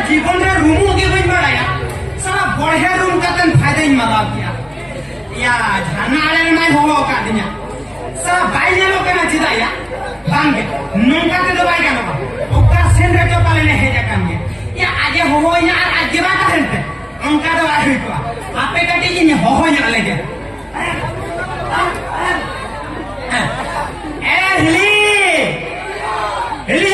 जीवन रूमो के बन बड़ाया सारा बढ़िया रूम का तन फायदा ही मजा किया या झाना आले में हो का दिया सारा बाई जनो के ना चिदा या बांगे नोंका के दबाई का ना ओका सेंडर जो पाले ने है जा काम के या आगे हो या आज के बात करते उनका तो आ हुई तो आपे कटी जी ने हो या लगे ए हिली हिली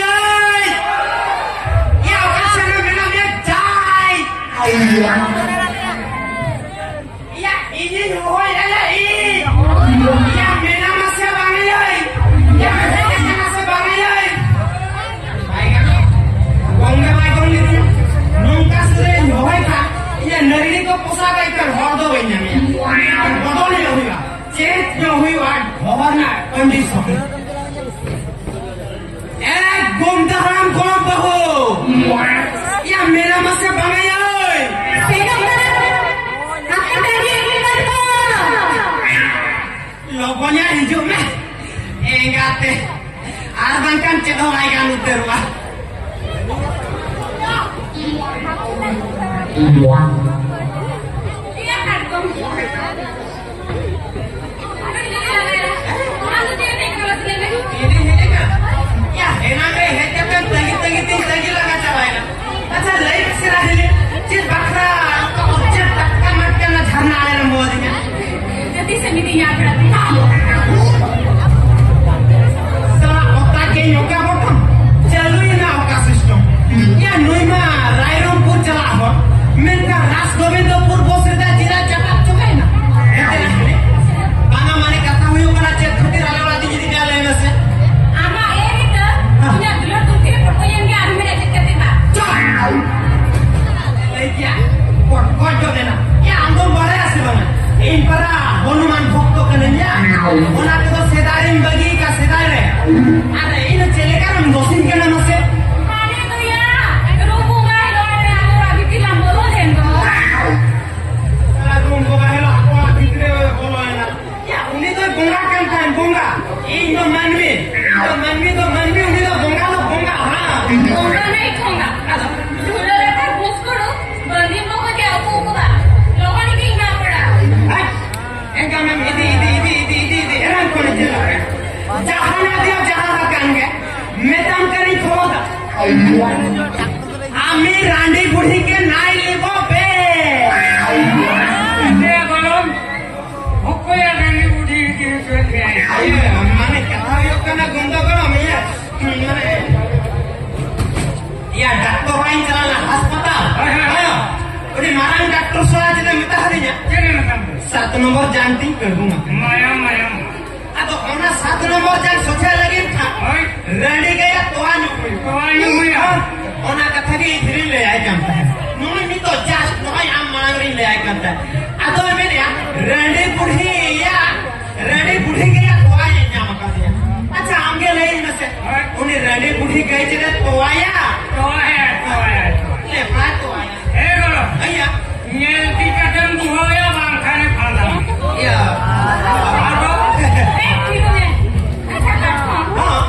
ya ini hoy ala ya mena masih bangai ya mena masih bangai baik gongga baik gongga nungka sere hoy ka ya nari ko posa kai kar hodo banya me bodol ni hoiga change no hoiwa hobar na condition ek gongda haram kono baho ya mena masih bangai Logonya hijau meh, enggak teh, arbang kan cedok lagi kan uterwa. Iya kan kom. Ini kan? Ya, enak deh, hanya kan lagi laga cawain. Acha lain sirah ini, cil bakra, objek takkan makan झरना आने रहा मोदी में। जल्दी से meeting याद रखती है। साला ओका के योगा बोलता, चलो ये ना ओका सिस्टम। या नोई में रायरंगपुर चला हो, मेरा रास गोविंदपुर बोसरिदा जिला चटाप चुका है ना। ऐसे नहीं, बाना माने कथा हुई होगा ना चेत खुदी राले वाला दिजी दिया लेने से। आमा ये भी तो, दुनिया दुनिया तुम किरे पढ़ कोई यंगे आदमी ने जिक्कत दिखा। चल, लेकिन पढ़ जो देना। Antum boleh sih bang, ini para bonuman bokto kenanya, orang itu sedarin bagi kas sedare, ada ini celekan dosin kena masih. Mana itu ya, rumbu gak lo ada aku lagi bilang bolu dengko. Rumbu gak lo aku lagi bilang bolu enak. Ya ini tuh bunga kan bunga, ini tuh manmi, ini tuh bunga lo bunga, ha. Bunga nih bunga, ada. Dulu lepas bos kuru, bandi mau ke aku buka. Enggak mem ini enak kau ni jalan. Jahan ada jahan akan ke, metam kari khoda. Ami randi budi ke naik lebo be. Ini kolom, aku ya randi budi ke sudah. Mana kata yo kena gunda kolom ya. Ya doktor lain jalan hospital. Ayo, udah marang doktor soal jadi minta harinya. Jangan macam. 7 number जानती करूँगा माया अब होना 7 number जान सोचा लगे था ready गया तो आने हुई होना कथा की इधर ले आए जानता है नॉन नहीं तो जस्ट नॉन आम मांगरी ले आए जानता है अब मेरे यार रेडी बुढ़ी गया तो आए जाम का दिया अच्छा आगे ले इनमें से उन्हें रेडी बुढ़ी गई चले तो आया ले पाए तो आया ए बोलो भैया ये टीका जन हुआ खाने खाना या आरो ठीक है अच्छा करता हां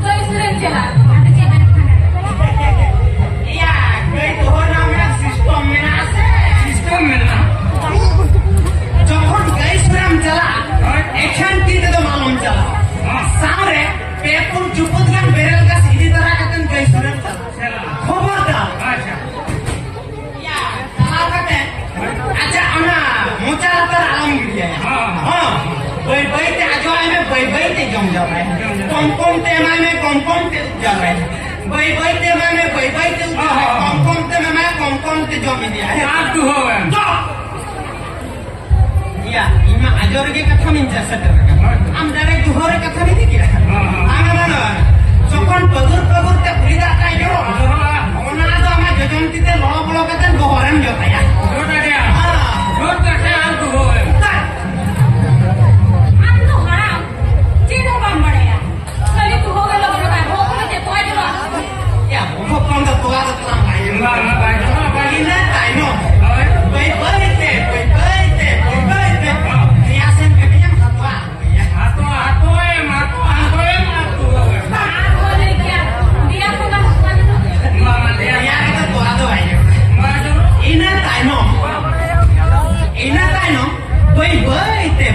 तो इसने चला या गई तो ना मेरा सिस्टम में ना जब गई स्वयं चला एक्शन की तो मालूम चला सामने पेपर चुपत का बेरल का सीधी तरह का तन गई स्वयं चला अच्छा अना मोचा पर आलम गिर हाँ बाई ते आजो आए में बाई ते जम जा रहा है कम ते में कम ते जा रहा है बाई ते में बाई ते कम ते जम दिया है आप तू हो या इमा आजोर के कथा में जैसा कर रहा हम डायरेक्ट दुहरे कथा में नहीं किया आगे मानो चौकन पगुर ते पुलिदा का जो ओना तो हमें जजंती ते लो बलो का ते गोहरम जो था यार रोटा दे हां रोटा से आल तू हो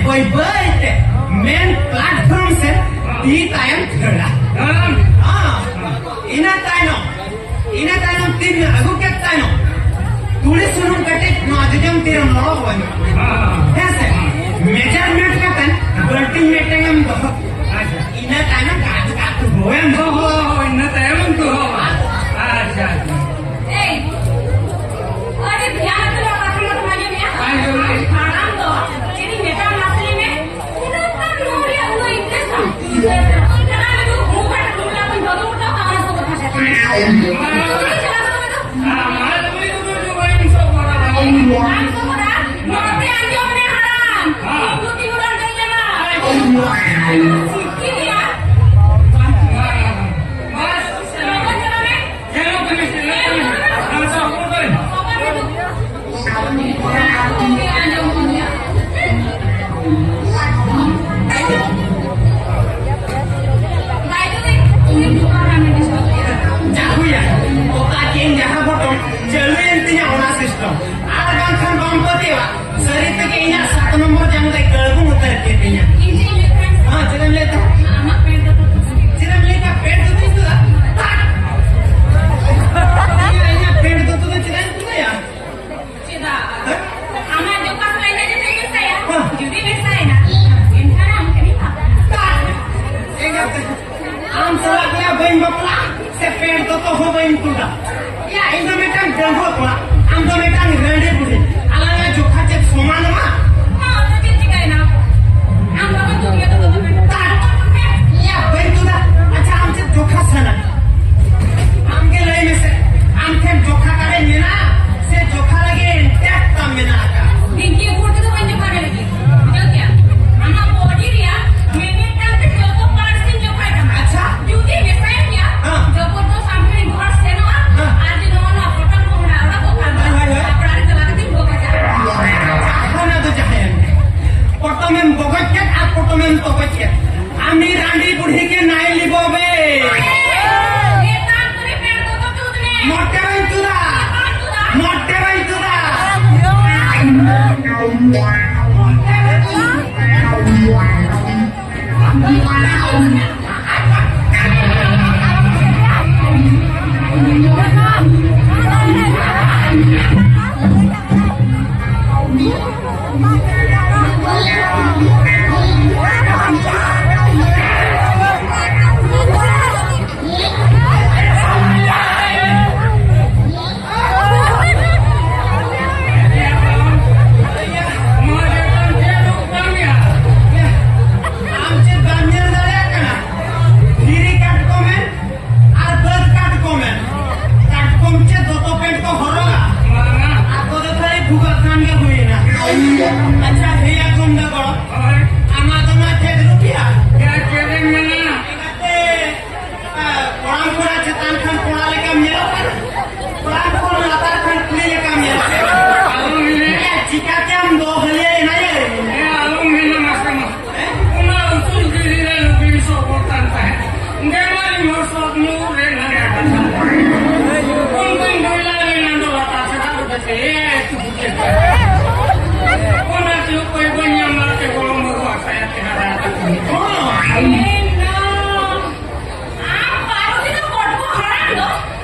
boy birthday main platform se di tayam khela ina tayam tin agu ke tayam tuli sunum kate najam tiram no hoy ऐसे measurement का तन ultimate हम ina tayam ka hoy ina tayam tu अच्छा Hey, अरे ध्यान से लगा के मत मानिए मैं खाना दो तेरी बेटा मसले में इधर तक नोरिया हुआ इंटरेस्ट चला ले तू मुंह पर ढूंढला कोई दो उठा खाना सब खा जाते हैं चला तो हमारा तो भी तो जो भाई सब बड़ा हम तो बड़ा नोटे आंजो में हराम तू तीन उड़ान कर लेना की दिया बस चलो चलो मैं चलो कमिश्नर हम सब को jahuya oka king jaha bottom chalu entinya ona system ar bangkhan bangpati wa sari te inya 7 number jang dai galbu utar ke tinya ha chiram leta pet tu tu inya pet tu chiram tu ya am salah dia bain bapla se pet tu ho bain tuda ya indo metang dangho pula am do metang ready pudi alanga jokha che soman ma ya bain tuda acha am che jokha sana am ke lai me se am ke jokha kare mena se jokha lage intact tam mena ka अच्छा खाना तो चाहे photo में बगच्चे आ photo में तो बच्चे आमी रांडी बुढ़ी के नाई लिबोबे मोटे भाई तुदा आमचे गांजर झाले का हिरी काटकोमेन আর बद काटकोमेन काटकोमचे दोतो पेट को हरोगा आको तो खाली भूगा खान के हुई ना अच्छा हेया कोंडा बड़ो আমাজন আছে রুপিয়া क्या चले मिलना এটাতে কোরআন পড়া আছে তান খান পড়া লেখা মেলো কোরআন পড়া লাতার খান পুলি লেখা মেলো आलू मिले চিকাতে আম দো হলিয়ে না রে आलू मिले मस्त una usul diri lebih soportan teh ngemari morsot nure nare kata konten dola ni nando lata sekali bete itu bukan ona tu koi banyak mate bolong buat saya tidak ada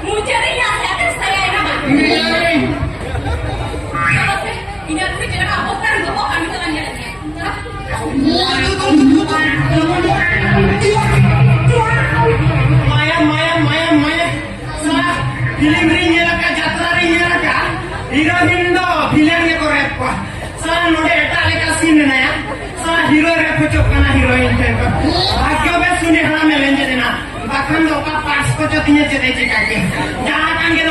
मुझे नहीं याद है कि सही है ना ini aku bicara apa kan gua kami tuh nanya Maya salah film ring ka jatra ring ka hero hindo villain ye kore pa salah node eta leka scene na ya salah hero re photo kana heroine ten ka bhagyo be sune hana melen je na bakhan loka parts ko jo tinya je de je ka ke jaha kan ge